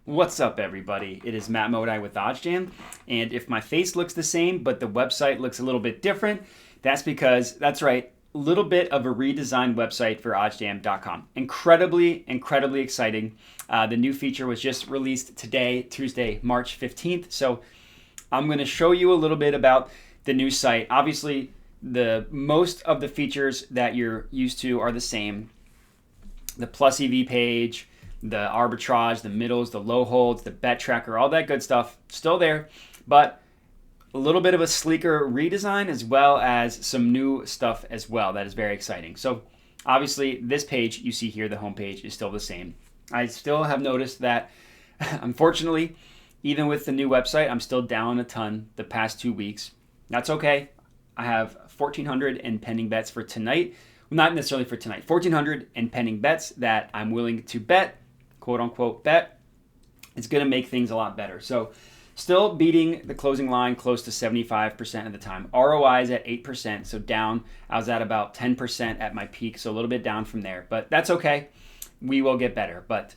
What's up, everybody? It is Matt Modai with OddsJam, and if my face looks the same but the website looks a little bit different, that's because, that's right, a little bit of a redesigned website for oddsjam.com. Incredibly exciting. The new feature was just released today, Tuesday, March 15th, so I'm going to show you a little bit about the new site. Obviously, the most of the features that you're used to are the same. The plus EV page, the arbitrage, the middles, the low holds, the bet tracker, all that good stuff still there, but a little bit of a sleeker redesign as well as some new stuff as well. That is very exciting. So obviously this page you see here, the home page, is still the same. I still have noticed that unfortunately, even with the new website, I'm still down a ton the past 2 weeks. That's okay. I have 1,400 in pending bets for tonight. Well, not necessarily for tonight. 1,400 in pending bets that I'm willing to bet, quote unquote bet. It's going to make things a lot better. So still beating the closing line close to 75% of the time. ROI is at 8%, so down. I was at about 10% at my peak, so a little bit down from there. But that's okay. We will get better. But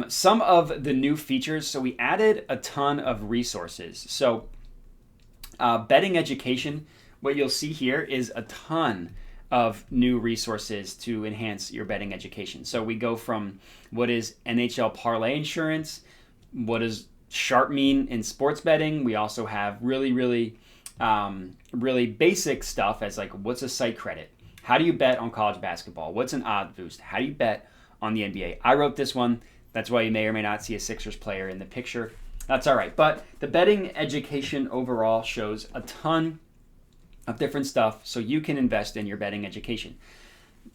some of the new features, so we added a ton of resources. So betting education, what you'll see here is a ton of new resources to enhance your betting education. So we go from what is NHL parlay insurance, what does sharp mean in sports betting. We also have really basic stuff as like what's a site credit? How do you bet on college basketball? What's an odds boost? How do you bet on the NBA? I wrote this one. That's why you may or may not see a Sixers player in the picture. That's all right. But the betting education overall shows a ton of different stuff so you can invest in your betting education.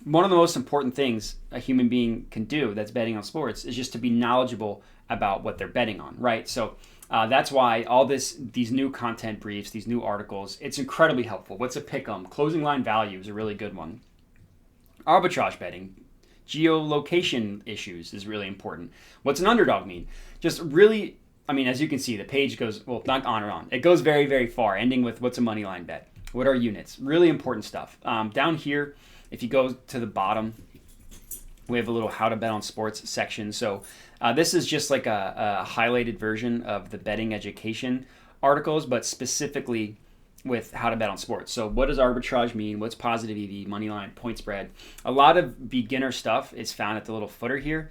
One of the most important things a human being can do that's betting on sports is just to be knowledgeable about what they're betting on, right? So that's why all these new content briefs, these new articles, it's incredibly helpful. What's a pick'em? Closing line value is a really good one. Arbitrage betting, geolocation issues is really important. What's an underdog mean? Just really, I mean, as you can see, the page goes, well, not on or on. It goes very far, ending with what's a money line bet? What are units? Really important stuff. Down here, if you go to the bottom, we have a little how to bet on sports section. So this is just like a highlighted version of the betting education articles, but specifically with how to bet on sports. So what does arbitrage mean? What's positive EV, money line, point spread? A lot of beginner stuff is found at the little footer here,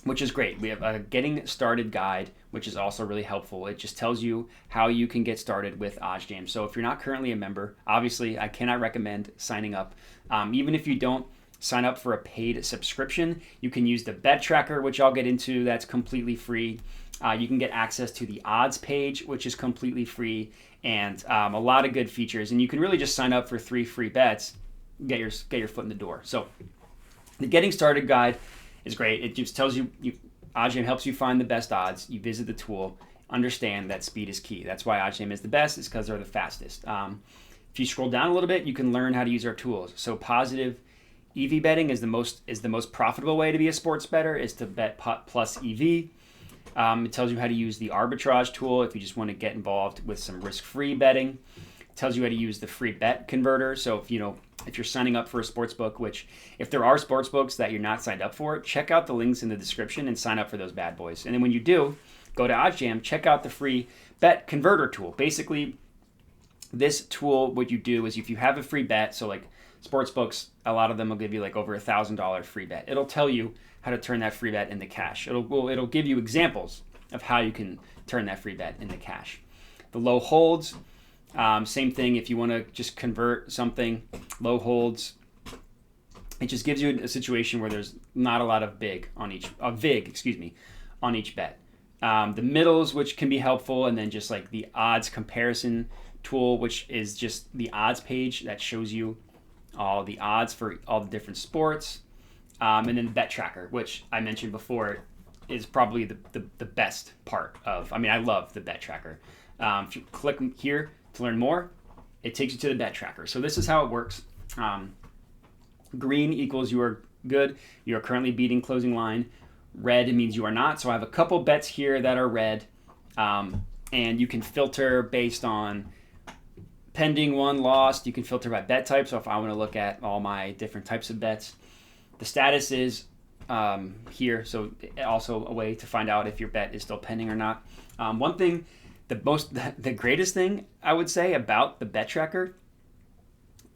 which is great. We have a getting started guide, which is also really helpful. It just tells you how you can get started with OddsJam. So if you're not currently a member, obviously I cannot recommend signing up. Even if you don't sign up for a paid subscription, you can use the bet tracker, which I'll get into. That's completely free. You can get access to the odds page, which is completely free, and a lot of good features. And you can really just sign up for 3 free bets, get your foot in the door. So the getting started guide is great. It just tells you, OddsJam helps you find the best odds. You visit the tool, understand that speed is key. That's why OddsJam is the best, is because they're the fastest. If you scroll down a little bit, you can learn how to use our tools. So positive EV betting is the most profitable way to be a sports bettor, is to bet plus EV. It tells you how to use the arbitrage tool if you just want to get involved with some risk-free betting. It tells you how to use the free bet converter. So if you're signing up for a sports book, which if there are sports books that you're not signed up for, check out the links in the description and sign up for those bad boys. And then when you do, go to OddsJam, check out the free bet converter tool. Basically, this tool, what you do is if you have a free bet, so like sports books, a lot of them will give you like over $1,000 free bet. It'll tell you how to turn that free bet into cash. It'll give you examples of how you can turn that free bet into cash. The low holds, same thing. If you want to just convert something, low holds, it just gives you a situation where there's not a lot of vig on each bet. The middles, which can be helpful, and then just like the odds comparison tool, which is just the odds page that shows you all the odds for all the different sports. And then the bet tracker, which I mentioned before, is probably the best part of, I love the bet tracker. If you click here to learn more, it takes you to the bet tracker. So this is how it works. Green equals you are good. You are currently beating closing line. Red means you are not. So I have a couple bets here that are red. And you can filter based on pending, won, lost. You can filter by bet type. So if I want to look at all my different types of bets, the status is here. So also a way to find out if your bet is still pending or not. One thing, the greatest thing I would say about the bet tracker,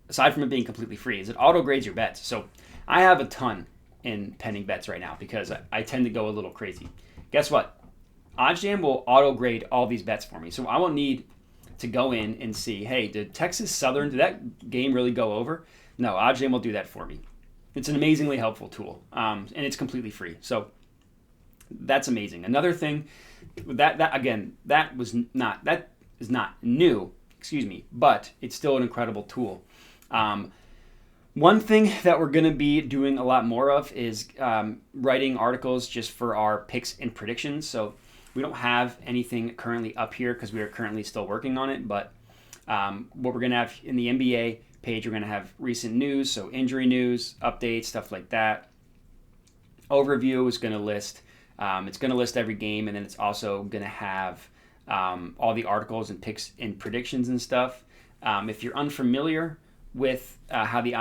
aside from it being completely free, is it auto grades your bets. So I have a ton in pending bets right now because I tend to go a little crazy. Guess what? OddsJam will auto grade all these bets for me. So I won't need to go in and see, hey, did Texas Southern, did that game really go over? No, OddsJam will do that for me. It's an amazingly helpful tool, and it's completely free. So that's amazing. Another thing that is not new, but it's still an incredible tool. One thing that we're going to be doing a lot more of is writing articles just for our picks and predictions. So we don't have anything currently up here because we are currently still working on it. But what we're going to have in the NBA page, we're going to have recent news, so injury news, updates, stuff like that. Overview is going to list. It's going to list every game, and then it's also going to have all the articles and picks and predictions and stuff. If you're unfamiliar with how the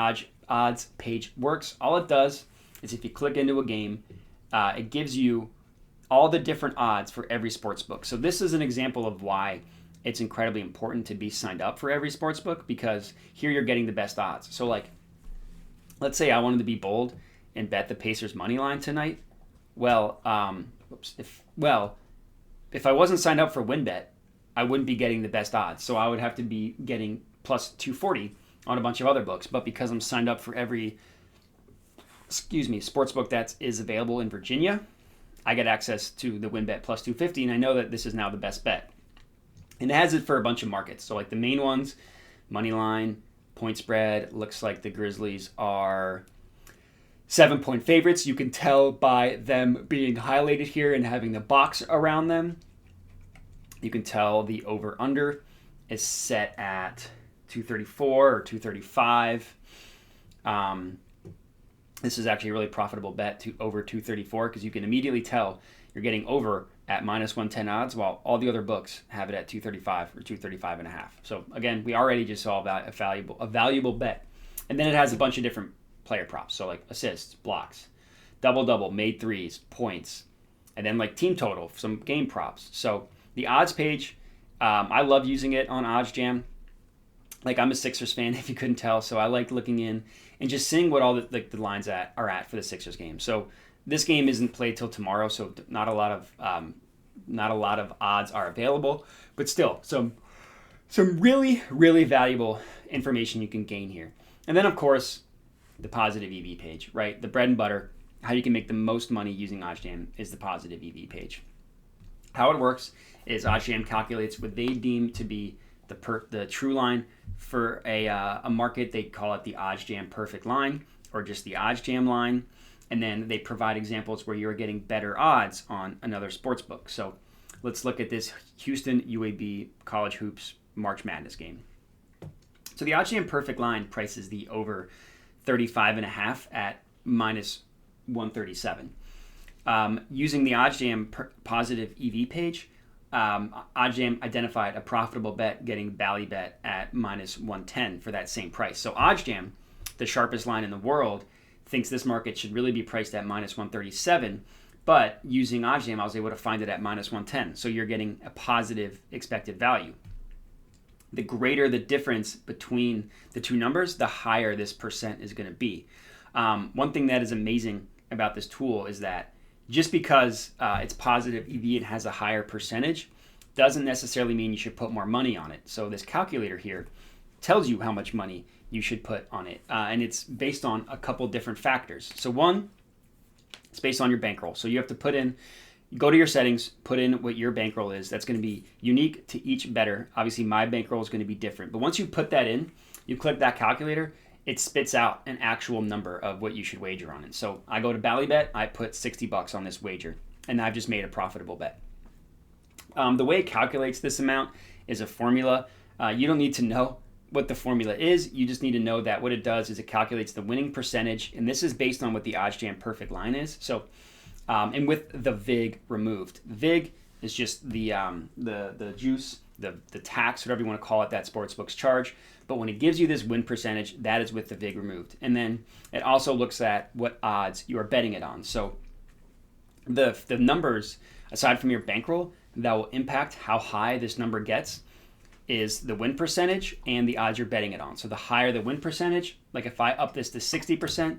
odds page works, all it does is if you click into a game, it gives you all the different odds for every sports book. So this is an example of why it's incredibly important to be signed up for every sports book, because here you're getting the best odds. So like, let's say I wanted to be bold and bet the Pacers money line tonight. Well, if I wasn't signed up for WinBet, I wouldn't be getting the best odds. So I would have to be getting plus 240 on a bunch of other books. But because I'm signed up for every, sports book that is available in Virginia, I get access to the WinBet plus 250, and I know that this is now the best bet. And it has it for a bunch of markets. So like the main ones, money line, point spread, looks like the Grizzlies are 7-point favorites. You can tell by them being highlighted here and having the box around them. You can tell the over-under is set at 234 or 235. This is actually a really profitable bet to over 234 because you can immediately tell you're getting over at minus 110 odds, while all the other books have it at 235 or 235 and a half. So again, we already just saw a valuable bet. And then it has a bunch of different player props. So like assists, blocks, double-double, made threes, points, and then like team total, some game props. So the odds page, I love using it on OddsJam. Like I'm a Sixers fan, if you couldn't tell, so I like looking in and just seeing what all the lines are at for the Sixers game. So this game isn't played till tomorrow, so not a lot of odds are available, but still some really, really valuable information you can gain here. And then of course the positive EV page, right? The bread and butter, how you can make the most money using OddsJam is the positive EV page. How it works is OddsJam calculates what they deem to be the true line for a market. They call it the OddsJam perfect line or just the OddsJam line. And then they provide examples where you're getting better odds on another sports book. So let's look at this Houston UAB college hoops March Madness game. So the OddsJam perfect line prices the over 35.5 at minus 137. Using the OddsJam positive EV page, OddsJam identified a profitable bet getting Bally Bet at minus 110 for that same price. So OddsJam, the sharpest line in the world, thinks this market should really be priced at minus 137, but using OddsJam, I was able to find it at minus 110. So you're getting a positive expected value. The greater the difference between the two numbers, the higher this percent is going to be. One thing that is amazing about this tool is that just because it's positive EV and has a higher percentage doesn't necessarily mean you should put more money on it. So this calculator here tells you how much money you should put on it. And it's based on a couple different factors. So one, it's based on your bankroll. So you have to go to your settings, put in what your bankroll is. That's going to be unique to each bettor. Obviously, my bankroll is going to be different. But once you put that in, you click that calculator, it spits out an actual number of what you should wager on it. So I go to Bally Bet, I put $60 on this wager, and I've just made a profitable bet. The way it calculates this amount is a formula. You don't need to know what the formula is. You just need to know that what it does is it calculates the winning percentage, and this is based on what the OddsJam perfect line is. So, and with the VIG removed. VIG is just the juice, the tax, whatever you want to call it, that sportsbooks charge. But when it gives you this win percentage, that is with the VIG removed. And then it also looks at what odds you are betting it on. So the numbers, aside from your bankroll, that will impact how high this number gets is the win percentage and the odds you're betting it on. So the higher the win percentage, like if I up this to 60%,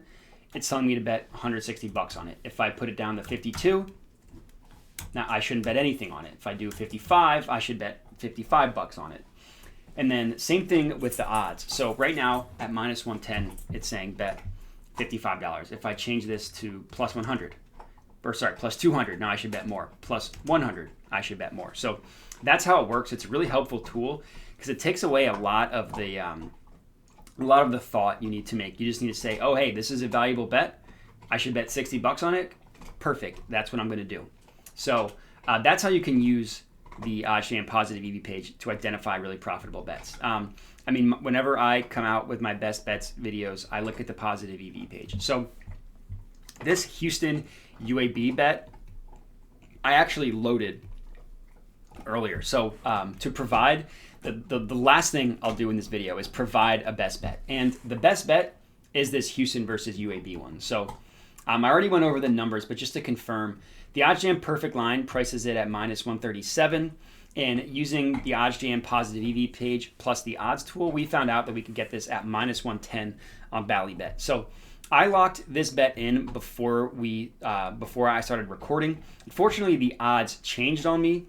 it's telling me to bet $160 on it. If I put it down to 52, now I shouldn't bet anything on it. If I do 55, I should bet $55 on it. And then same thing with the odds. So right now at minus 110, it's saying bet $55. If I change this to plus 100, or sorry, plus 200, now I should bet more. Plus 100, I should bet more. So that's how it works. It's a really helpful tool because it takes away a lot of the thought you need to make. You just need to say, oh, hey, this is a valuable bet. I should bet $60 on it. Perfect. That's what I'm going to do. So that's how you can use the OddsJam positive EV page to identify really profitable bets. I mean, whenever I come out with my best bets videos, I look at the positive EV page. So this Houston UAB bet, I actually loaded earlier. So to provide, the last thing I'll do in this video is provide a best bet. And the best bet is this Houston versus UAB one. So I already went over the numbers, but just to confirm, the OddsJam perfect line prices it at minus 137. And using the OddsJam positive EV page plus the odds tool, we found out that we could get this at minus 110 on Ballybet. So I locked this bet in before I started recording. Unfortunately, the odds changed on me.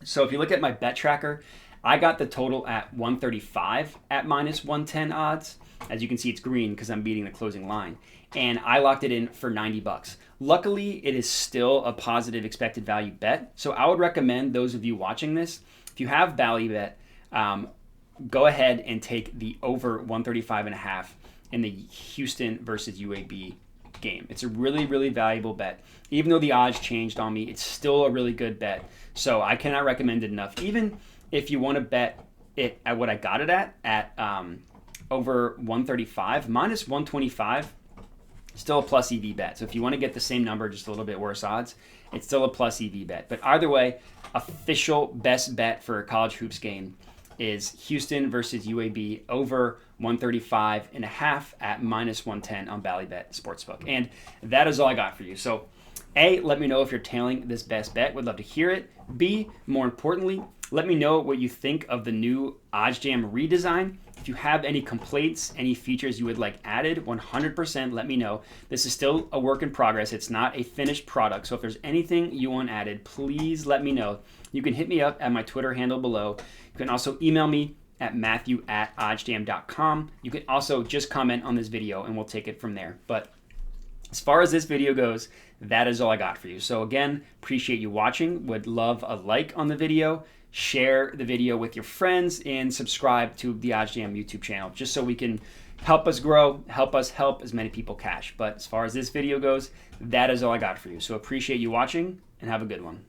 So if you look at my bet tracker, I got the total at 135 at minus 110 odds. As you can see, it's green because I'm beating the closing line. And I locked it in for $90. Luckily, it is still a positive expected value bet. So I would recommend those of you watching this, if you have Ballybet, go ahead and take the over 135.5 in the Houston versus UAB game. It's a really, really valuable bet. Even though the odds changed on me, it's still a really good bet. So I cannot recommend it enough. Even if you want to bet it at what I got it at over 135, minus 125, still a plus EV bet. So if you want to get the same number, just a little bit worse odds, it's still a plus EV bet. But either way, official best bet for a college hoops game is Houston versus UAB over 135.5 at minus 110 on Ballybet Sportsbook. And that is all I got for you. So A, let me know if you're tailing this best bet. Would love to hear it. B, more importantly, let me know what you think of the new OddsJam redesign. If you have any complaints, any features you would like added, 100% let me know. This is still a work in progress. It's not a finished product. So if there's anything you want added, please let me know. You can hit me up at my Twitter handle below. You can also email me at matthew@oddsjam.com. You can also just comment on this video and we'll take it from there. But as far as this video goes, that is all I got for you. So again, appreciate you watching. Would love a like on the video. Share the video with your friends and subscribe to the OddsJam YouTube channel just so we can help us grow, help us help as many people cash. But as far as this video goes, that is all I got for you. So appreciate you watching and have a good one.